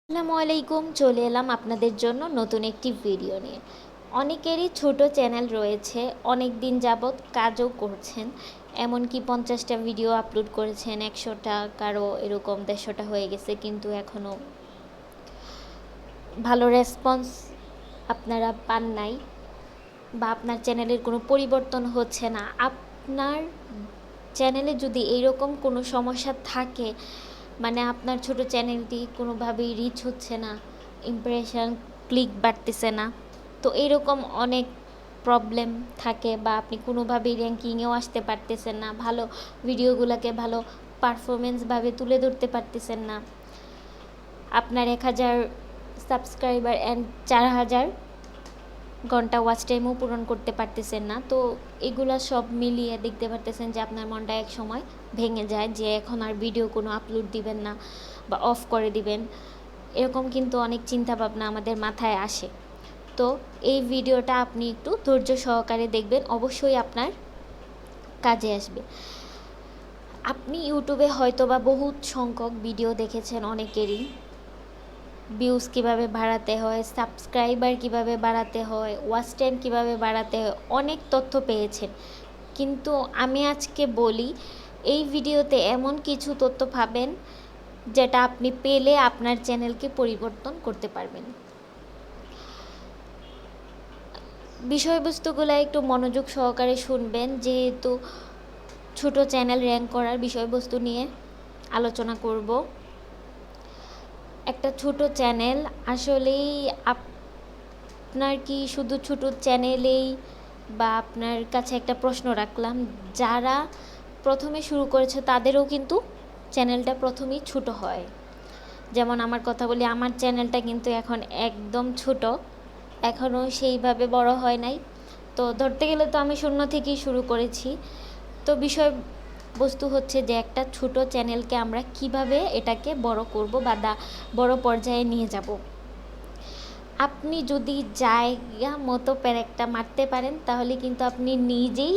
আসসালামু আলাইকুম, চলে এলাম আপনাদের জন্য নতুন একটি ভিডিও নিয়ে। অনেকেরই ছোট চ্যানেল রয়েছে, অনেক দিন যাবৎ কাজও করছেন, এমনকি 50টা ভিডিও আপলোড করেছেন, 100টা, কারো এরকম 150টা হয়ে গেছে, কিন্তু এখনও ভালো রেসপন্স আপনারা পান নাই বা আপনার চ্যানেলের কোনো পরিবর্তন হচ্ছে না। আপনার চ্যানেলে যদি এইরকম কোনো সমস্যা থাকে, মানে আপনার ছোট চ্যানেলটি কোনোভাবেই রিচ হচ্ছে না, ইমপ্রেশন ক্লিক বাড়তেছে না, তো এইরকম অনেক প্রবলেম থাকে, বা আপনি কোনোভাবেই র্যাঙ্কিংয়েও আসতে পারতেছেন না, ভালো ভিডিওগুলোকে ভালো পারফরমেন্সভাবে তুলে ধরতে পারতেছেন না, আপনার 1000 সাবস্ক্রাইবার অ্যান্ড 4000 ঘন্টা ওয়াচ টাইমও পূরণ করতে পারতেছেন না, তো এগুলা সব মিলিয়ে দেখতে পারতেছেন যে আপনার মনটা এক সময় ভেঙে যায় যে এখন আর ভিডিও কোনো আপলোড দিবেন না বা অফ করে দিবেন। এরকম কিন্তু অনেক চিন্তা ভাবনা আমাদের মাথায় আসে। তো এই ভিডিওটা আপনি একটু ধৈর্য সহকারে দেখবেন, অবশ্যই আপনার কাজে আসবে। আপনি ইউটিউবে হয়তো বা বহুত সংখ্যক ভিডিও দেখেছেন অনেকেরই, ভিউজ কীভাবে বাড়াতে হয়, সাবস্ক্রাইবার কীভাবে বাড়াতে হয়, ওয়াচ টাইম কীভাবে বাড়াতে হয়, অনেক তথ্য পেয়েছেন। কিন্তু আমি আজকে বলি, এই ভিডিওতে এমন কিছু তথ্য পাবেন যেটা আপনি পেলে আপনার চ্যানেলকে পরিবর্তন করতে পারবেন। বিষয়বস্তুগুলো একটু মনোযোগ সহকারে শুনবেন, যেহেতু ছোট চ্যানেল র্যাঙ্ক করার বিষয়বস্তু নিয়ে আলোচনা করব। একটা ছোট চ্যানেল আসলেই আপনার কি শুধু ছোট চ্যানেলেই, বা আপনার কাছে একটা প্রশ্ন রাখলাম, যারা প্রথমে শুরু করেছে তাদেরও কিন্তু চ্যানেলটা প্রথমেই ছোট হয়। যেমন আমার কথা বলি, আমার চ্যানেলটা কিন্তু এখন একদম ছোট, এখনও সেইভাবে বড় হয় নাই। তো ধরতে গেলে তো আমি শূন্য থেকেই শুরু করেছি। তো বিষয়বস্তু হচ্ছে যে একটা ছোট চ্যানেলকে আমরা কিভাবে এটাকে বড় করব বা বড় পর্যায়ে নিয়ে যাব। আপনি যদি জায়গা মতো প্যারেকটা মারতে পারেন, তাহলে কিন্তু আপনি নিজেই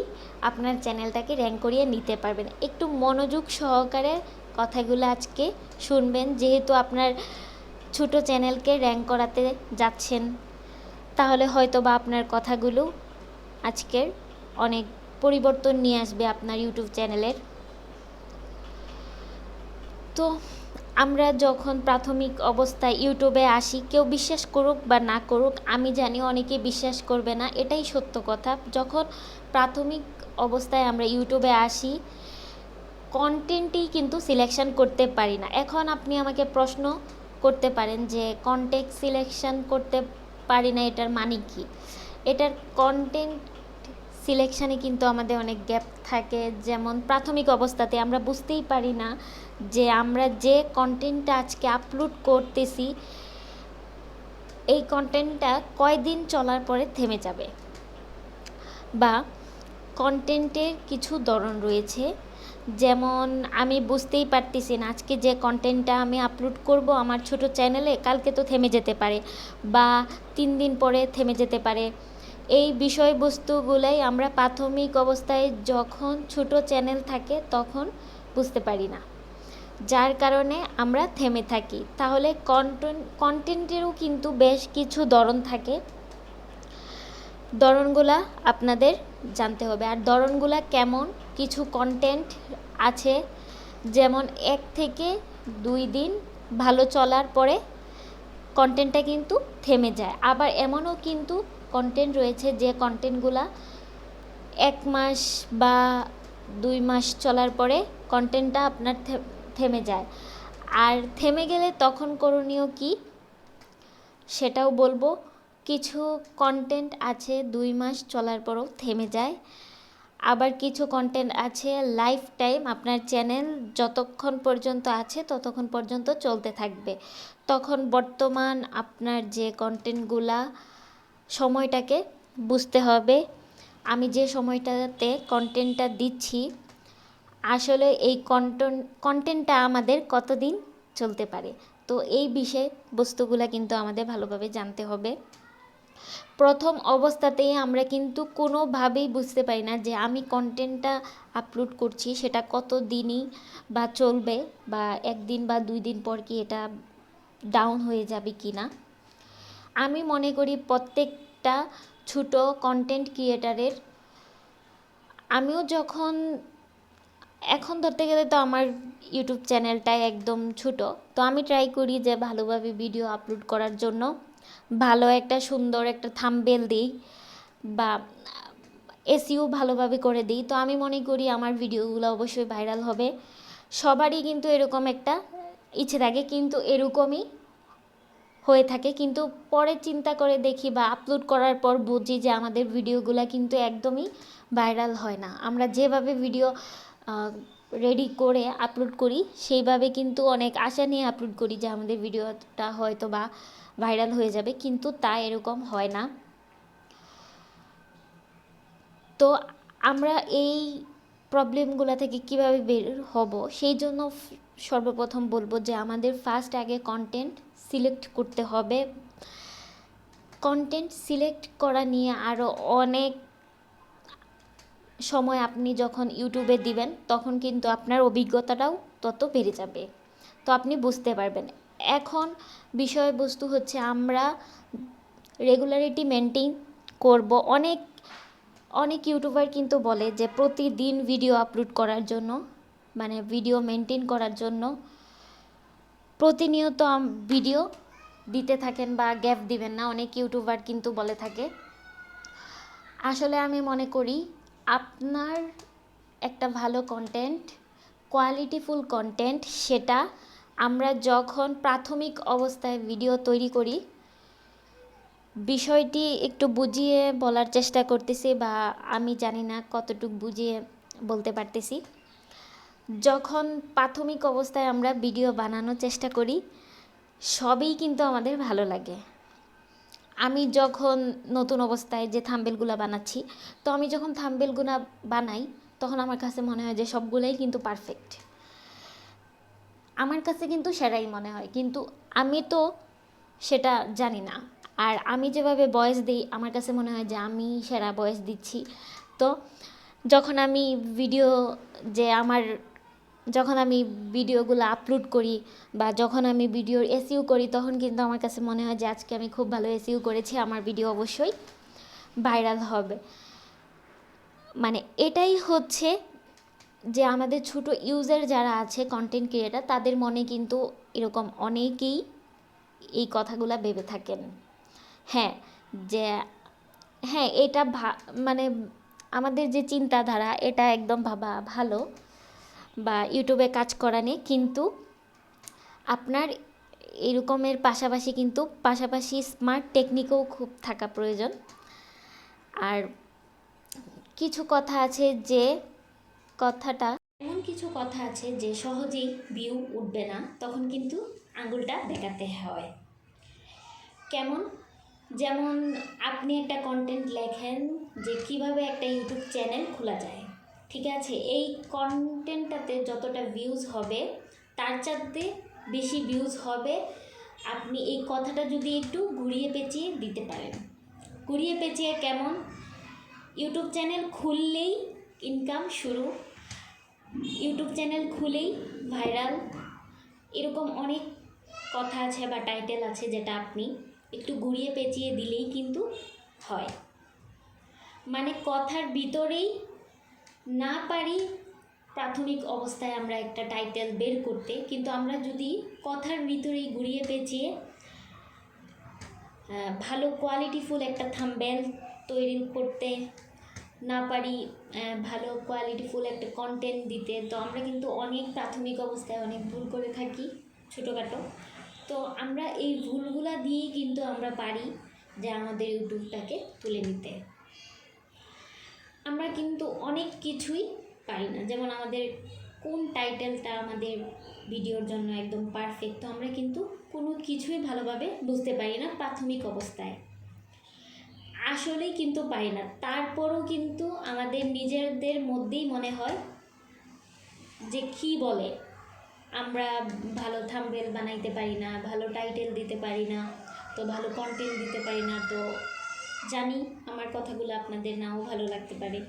আপনার চ্যানেলটাকে র্যাঙ্ক করিয়ে নিতে পারবেন। একটু মনোযোগ সহকারে কথাগুলো আজকে শুনবেন, যেহেতু আপনার ছোট চ্যানেলকে র্যাঙ্ক করাতে যাচ্ছেন, তাহলে হয়তো বা আপনার কথাগুলো আজকের অনেক পরিবর্তন নিয়ে আসবে আপনার ইউটিউব চ্যানেলের। তো আমরা যখন প্রাথমিক অবস্থায় ইউটিউবে আসি, কেউ বিশ্বাস করুক বা না করুক, আমি জানি অনেকে বিশ্বাস করবে না, এটাই সত্য কথা। যখন প্রাথমিক অবস্থায় আমরা ইউটিউবে আসি, কন্টেন্টই কিন্তু সিলেকশন করতে পারি না। এখন আপনি আমাকে প্রশ্ন করতে পারেন যে কন্টেন্ট সিলেকশন করতে পারি না, এটার মানে কি? এটার কন্টেন্ট সিলেকশানে কিন্তু আমাদের অনেক গ্যাপ থাকে। যেমন প্রাথমিক অবস্থাতে আমরা বুঝতেই পারি না যে আমরা যে কন্টেন্টটা আজকে আপলোড করতেছি, এই কন্টেন্টটা কয়দিন চলার পরে থেমে যাবে, বা কন্টেন্টের কিছু ধরন রয়েছে। যেমন আমি বুঝতেই পারতেছি না আজকে যে কন্টেন্টটা আমি আপলোড করব আমার ছোট চ্যানেলে, কালকে তো থেমে যেতে পারে, বা 3 দিন পরে থেমে যেতে পারে। এই বিষয়বস্তুগুলাই আমরা প্রাথমিক অবস্থায় যখন ছোট চ্যানেল থাকে তখন বুঝতে পারি না, যার কারণে আমরা থেমে থাকি। তাহলে কন্টেন্টেরও কিন্তু বেশ কিছু ধরন থাকে, ধরনগুলা আপনাদের জানতে হবে। আর ধরনগুলা কেমন, কিছু কন্টেন্ট আছে যেমন 1 থেকে 2 দিন ভালো চলার পরে কন্টেন্টটা কিন্তু থেমে যায়। আবার এমনও কিন্তু কন্টেন্ট রয়েছে যে কন্টেন্টগুলা 1 মাস বা 2 মাস চলার পরে কন্টেন্টটা আপনার থেমে যায়। আর থেমে গেলে তখন করণীয় কি সেটাও বলবো। কিছু কন্টেন্ট আছে 2 মাস চলার পরও থেমে যায়, আবার কিছু কন্টেন্ট আছে লাইফ টাইম আপনার চ্যানেল যতক্ষণ পর্যন্ত আছে ততক্ষণ পর্যন্ত চলতে থাকবে। তখন বর্তমান আপনার যে কন্টেন্টগুলা, সময়টাকে বুঝতে হবে, আমি যে সময়টাতে কন্টেন্টটা দিচ্ছি আসলে এই কন্টেন্টটা আমাদের কতদিন চলতে পারে। তো এই বিষয়বস্তুগুলো কিন্তু আমাদের ভালোভাবে জানতে হবে। প্রথম অবস্থাতেই আমরা কিন্তু কোনোভাবেই বুঝতে পারি না যে আমি কন্টেন্টটা আপলোড করছি সেটা কত দিনই বা চলবে, বা 1 দিন বা 2 দিন পর কি এটা ডাউন হয়ে যাবে কি না। আমি মনে করি প্রত্যেকটা ছোটো কন্টেন্ট ক্রিয়েটারের, আমিও যখন, এখন ধরতে গেলে তো আমার ইউটিউব চ্যানেলটাই একদম ছোটো, তো আমি ট্রাই করি যে ভালোভাবে ভিডিও আপলোড করার জন্য, ভালো একটা সুন্দর একটা থাম্বনেল দিই বা এসইও ভালোভাবে করে দিই। তো আমি মনে করি আমার ভিডিওগুলো অবশ্যই ভাইরাল হবে। সবারই কিন্তু এরকম একটা ইচ্ছে থাকে, কিন্তু এরকমই হয়ে থাকে, কিন্তু পরে চিন্তা করে দেখি বা আপলোড করার পর বুঝি যে আমাদের ভিডিওগুলো কিন্তু একদমই ভাইরাল হয় না। আমরা যেভাবে ভিডিও রেডি করে আপলোড করি সেইভাবে কিন্তু অনেক আশা নিয়ে আপলোড করি যে আমাদের ভিডিওটা হয়তো বা ভাইরাল হয়ে যাবে, কিন্তু তা এরকম হয় না। তো আমরা এই প্রবলেমগুলো থেকে কিভাবে বের হব, সেই জন্য সর্বপ্রথম বলবো যে আমাদের ফার্স্ট আগে কন্টেন্ট সিলেক্ট করতে হবে। কন্টেন্ট সিলেক্ট করা নিয়ে আরও অনেক সময় আপনি যখন ইউটিউবে দিবেন তখন কিন্তু আপনার অভিজ্ঞতাটাও তত বেড়ে যাবে, তো আপনি বুঝতে পারবেন। এখন বিষয়বস্তু হচ্ছে আমরা রেগুলারিটি মেনটেন করব। অনেক ইউটিউবার কিন্তু বলে যে প্রতিদিন ভিডিও আপলোড করার জন্য, মানে ভিডিও মেনটেন করার জন্য প্রতিনিয়ত ভিডিও দিতে থাকেন বা গ্যাপ দিবেন না, অনেক ইউটিউবার কিন্তু বলে থাকে। আসলে আমি মনে করি আপনার একটা ভালো কন্টেন্ট, কোয়ালিটিফুল কন্টেন্ট, সেটা আমরা যখন প্রাথমিক অবস্থায় ভিডিও তৈরি করি, বিষয়টি একটু বুঝিয়ে বলার চেষ্টা করতেছি বা আমি জানি না কতটুকু বুঝিয়ে বলতে পারতেছি। যখন প্রাথমিক অবস্থায় আমরা ভিডিও বানানোর চেষ্টা করি সবই কিন্তু আমাদের ভালো লাগে। আমি যখন নতুন অবস্থায় যে থাম্বনেলগুলো বানাচ্ছি, তো আমি যখন থাম্বনেলগুলো বানাই তখন আমার কাছে মনে হয় যে সবগুলোই কিন্তু পারফেক্ট, আমার কাছে কিন্তু সেরাই মনে হয়, কিন্তু আমি তো সেটা জানি না। আর আমি যেভাবে ভয়েস দিই আমার কাছে মনে হয় যে আমি সেরা ভয়েস দিচ্ছি। তো যখন আমি ভিডিও যে আমার যখন আমি ভিডিওগুলো আপলোড করি বা যখন আমি ভিডিওর এসইও করি তখন কিন্তু আমার কাছে মনে হয় যে আজকে আমি খুব ভালো এসইও করেছি, আমার ভিডিও অবশ্যই ভাইরাল হবে। মানে এটাই হচ্ছে যে আমাদের ছোট ইউজার যারা আছে কন্টেন্ট ক্রিয়েটার, তাদের মনে কিন্তু এরকম অনেকেই এই কথাগুলো ভেবে থাকেন। হ্যাঁ, যে হ্যাঁ এটা মানে আমাদের যে চিন্তাধারা এটা একদম ভাবা ভালো বা ইউটিউবে কাজ করা নিয়ে, কিন্তু আপনার এরকমের পাশাপাশি কিন্তু পাশাপাশি স্মার্ট টেকনিকও খুব থাকা প্রয়োজন। আর কিছু কথা আছে যে কথাটা, এমন কিছু কথা আছে যে সহজেই ভিউ উঠবে না, তখন কিন্তু আঙুলটা দেখাতে হয়। কেমন? যেমন আপনি একটা কন্টেন্ট লেখেন যে কিভাবে একটা ইউটিউব চ্যানেল খোলা যায়, ঠিক আছে, এই কন্টেন্টটাতে যতটা ভিউজ হবে তার চাইতে বেশি ভিউজ হবে আপনি এই কথাটা যদি একটু ঘুরিয়ে পেঁচিয়ে দিতে পারেন। ঘুরিয়ে পেঁচিয়ে কেমন? ইউটিউব চ্যানেল খুললেই ইনকাম শুরু, ইউটিউব চ্যানেল খুলেই ভাইরাল, এরকম অনেক কথা আছে বা টাইটেল আছে যেটা আপনি একটু ঘুরিয়ে পেঁচিয়ে দিলেই কিন্তু হয়। মানে কথার ভিতরেই না পারি প্রাথমিক অবস্থায় আমরা একটা টাইটেল বের করতে, কিন্তু আমরা যদি কথার ভিতরেই ঘুরিয়ে পেঁচিয়ে ভালো কোয়ালিটিফুল একটা থাম্বনেল তৈরি করতে না পারি, ভালো কোয়ালিটিফুল একটা কন্টেন্ট দিতে, তো আমরা কিন্তু অনেক প্রাথমিক অবস্থায় অনেক ভুল করে থাকি ছোটোখাটো। তো আমরা এই ভুলগুলা দিয়েই কিন্তু আমরা পারি যে আমাদের ইউটিউবটাকে তুলে নিতে। আমরা কিন্তু অনেক কিছুই পারি না, যেমন আমাদের কোন টাইটেলটা আমাদের ভিডিওর জন্য একদম পারফেক্ট, তো আমরা কিন্তু কোনো কিছুই ভালোভাবে বুঝতে পারি না প্রাথমিক অবস্থায়, আসলেই কিন্তু পারি না। তারপরও কিন্তু আমাদের নিজেদের মধ্যেই মনে হয় যে কি বলে, আমরা ভালো থাম্বনেল বানাইতে পারি না, ভালো টাইটেল দিতে পারি না, তো ভালো কন্টেন্ট দিতে পারি না। তো জানি আমার কথাগুলো আপনাদের নাও ভালো লাগতে পারে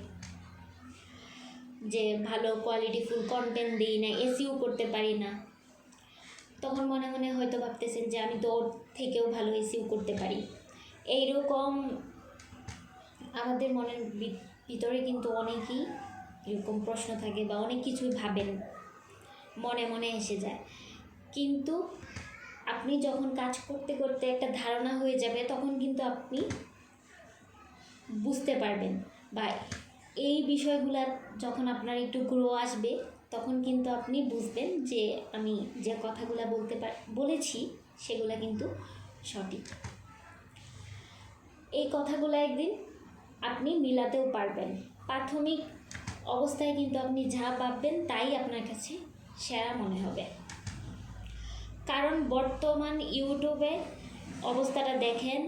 যে ভালো কোয়ালিটিফুল কন্টেন্ট দিই না, এসইও করতে পারি না। তখন মনে মনে হয়তো ভাবতেছেন যে আমি তো ওর থেকেও ভালো এসইও করতে পারি। এইরকম আমাদের মনের ভিতরে কিন্তু অনেকই এরকম প্রশ্ন থাকে বা অনেক কিছুই ভাবেন, মনে মনে এসে যায়। কিন্তু আপনি যখন কাজ করতে করতে একটা ধারণা হয়ে যাবে, তখন কিন্তু আপনি বুঝতে পারবেন, বা এই বিষয়গুলো যখন আপনার একটু গ্রো আসবে, তখন কিন্তু আপনি বুঝবেন যে আমি যে কথাগুলো বলেছি সেগুলো কিন্তু সঠিক। এই কথাগুলো একদিন আপনি মিলাতেও পারবেন। প্রাথমিক অবস্থায় কিন্তু আপনি যা ভাববেন তাই আপনার কাছে সেরা মনে হবে। কারণ বর্তমান ইউটিউবে অবস্থাটা দেখেন,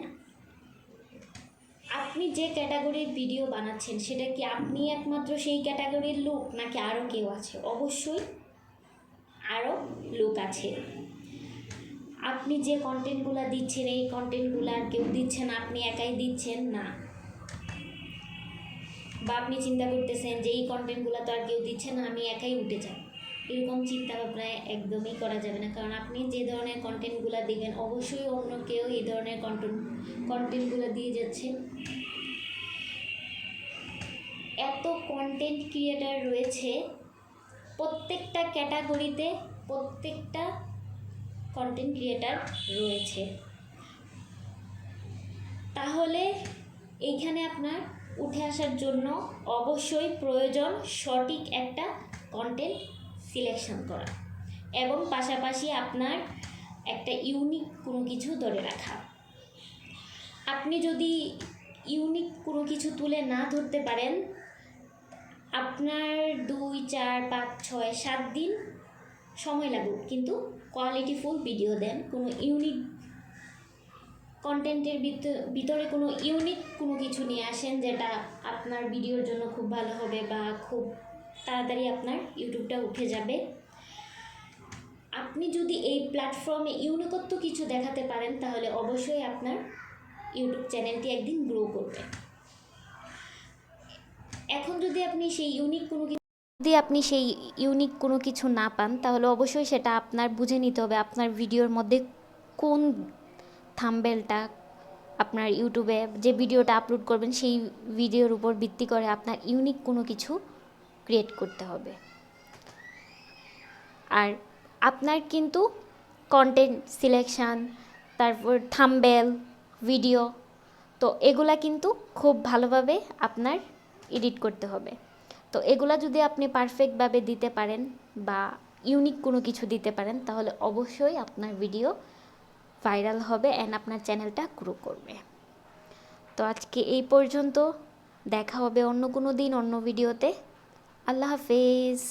আপনি যে ক্যাটাগরির ভিডিও বানাচ্ছেন সেটা কি আপনি একমাত্র সেই ক্যাটাগরির লোক, নাকি আরও কেউ আছে? অবশ্যই আরও লোক আছে। আপনি যে কন্টেন্টগুলো দিচ্ছেন, এই কন্টেন্টগুলো আর কেউ দিচ্ছে না, আপনি একাই দিচ্ছেন না। বা আপনি চিন্তা করতেছেন যে এই কন্টেন্টগুলো তো আর কেউ দিচ্ছে না, আমি একাই উঠে যাই। এরকম চিন্তা ভাবনা একদমই করা যাবে না। কারণ আপনি যে ধরনের কন্টেন্টগুলো দিবেন, অবশ্যই অন্য কেউ এই ধরনের কন্টেন্টগুলো দিয়ে যাচ্ছে। এত কন্টেন্ট ক্রিয়েটার রয়েছে, প্রত্যেকটা ক্যাটাগরিতে প্রত্যেকটা কন্টেন্ট ক্রিয়েটার রয়েছে। তাহলে এইখানে আপনার উঠে আসার জন্য অবশ্যই প্রয়োজন সঠিক একটা কন্টেন্ট সিলেকশন করা, এবং পাশাপাশি আপনার একটা ইউনিক কোনো কিছু ধরে রাখা। আপনি যদি ইউনিক কোনো কিছু তুলে না ধরতে পারেন, আপনার 2, 4, 5, 6, 7 দিন সময় লাগুক, কিন্তু কোয়ালিটিফুল ভিডিও দেন। কোনো ইউনিক কন্টেন্টের ভিতরে কোনো ইউনিক কোনো কিছু নিয়ে আসেন, যেটা আপনার ভিডিওর জন্য খুব ভালো হবে বা খুব তাড়াতাড়ি আপনার ইউটিউবটা উঠে যাবে। আপনি যদি এই প্ল্যাটফর্মে ইউনিকত্ব কিছু দেখাতে পারেন, তাহলে অবশ্যই আপনার ইউটিউব চ্যানেলটি একদিন গ্রো করবে। এখন যদি আপনি সেই ইউনিক কোনো কিছু না পান, তাহলে অবশ্যই সেটা আপনার বুঝে নিতে হবে আপনার ভিডিওর মধ্যে কোন থাম্বনেলটা, আপনার ইউটিউবে যে ভিডিওটা আপলোড করবেন সেই ভিডিওর উপর ভিত্তি করে আপনার ইউনিক কোনো কিছু ক্রিয়েট করতে হবে। আর আপনার কিন্তু কন্টেন্ট সিলেকশান, তারপর থাম্বনেল, ভিডিও, তো এগুলা কিন্তু খুব ভালোভাবে আপনার এডিট করতে হবে। তো এগুলা যদি আপনি পারফেক্টভাবে দিতে পারেন বা ইউনিক কোনো কিছু দিতে পারেন, তাহলে অবশ্যই আপনার ভিডিও ভাইরাল হবে অ্যান্ড আপনার চ্যানেলটা গ্রো করবে। তো আজকে এই পর্যন্ত, দেখা হবে অন্য কোনো দিন অন্য ভিডিওতে। আল্লাহ হাফেজ।